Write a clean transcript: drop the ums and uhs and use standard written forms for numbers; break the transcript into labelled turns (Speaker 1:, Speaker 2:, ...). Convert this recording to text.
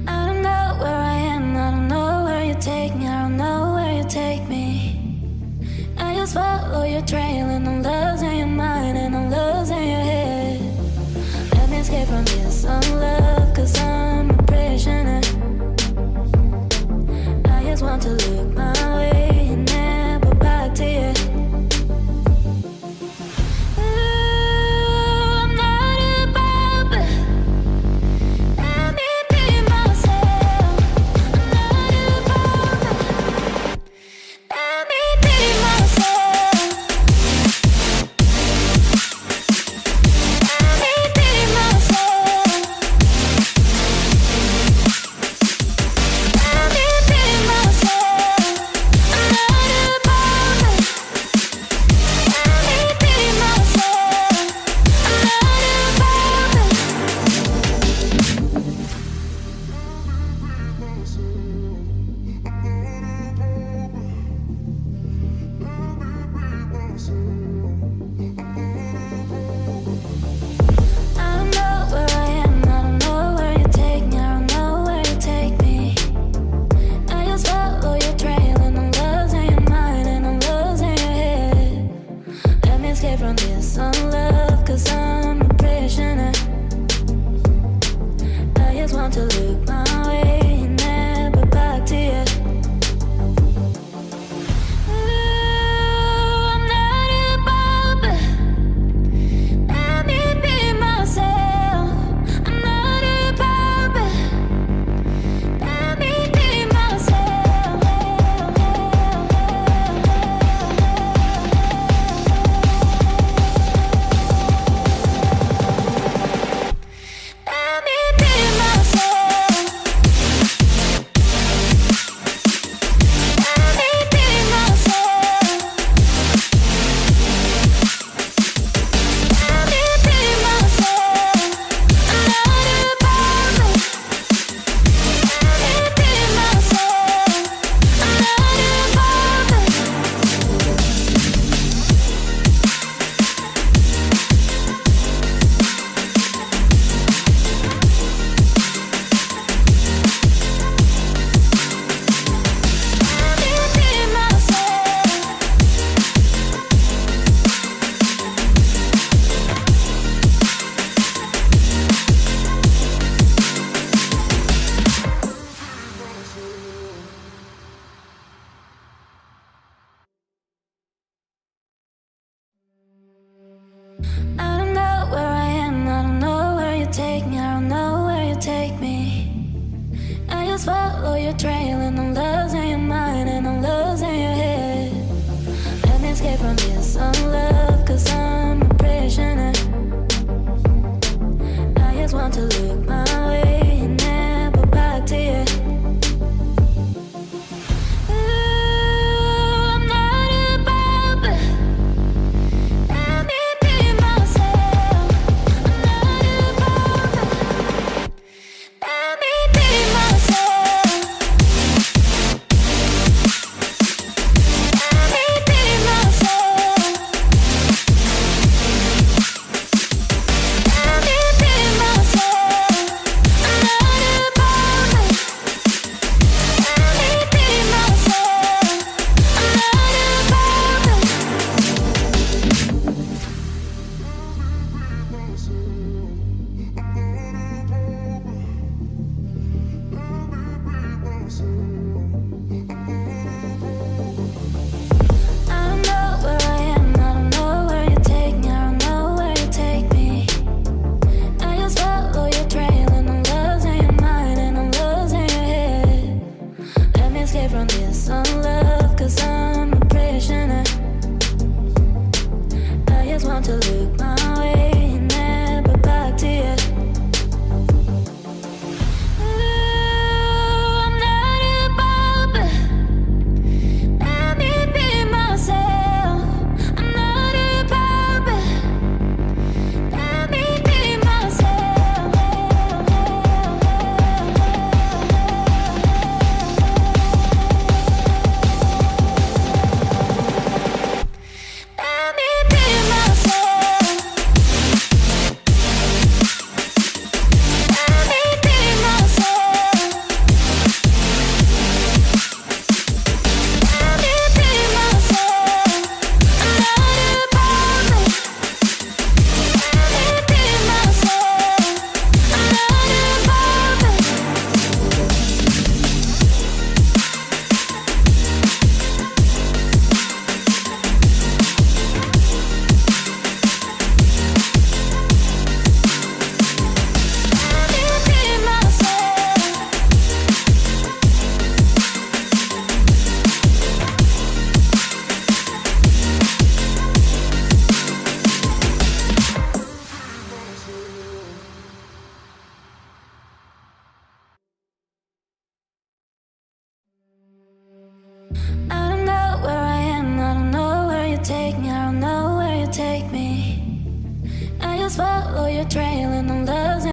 Speaker 1: I don't know where I am, I don't know where you take me, I don't know where you take me. I just follow your trail and I'm losing your mind and I'm losing your head. Let me escape from this unlove, cause I'm a prisoner. I just want to look my way and never back to you. I don't know where I am, I don't know where you take me, I don't know where you take me. I just follow your trail and I'm losing your mind and I'm losing your head. Let me escape from this unlove, cause I'm a prisoner. I just want to look my way and never back to you. I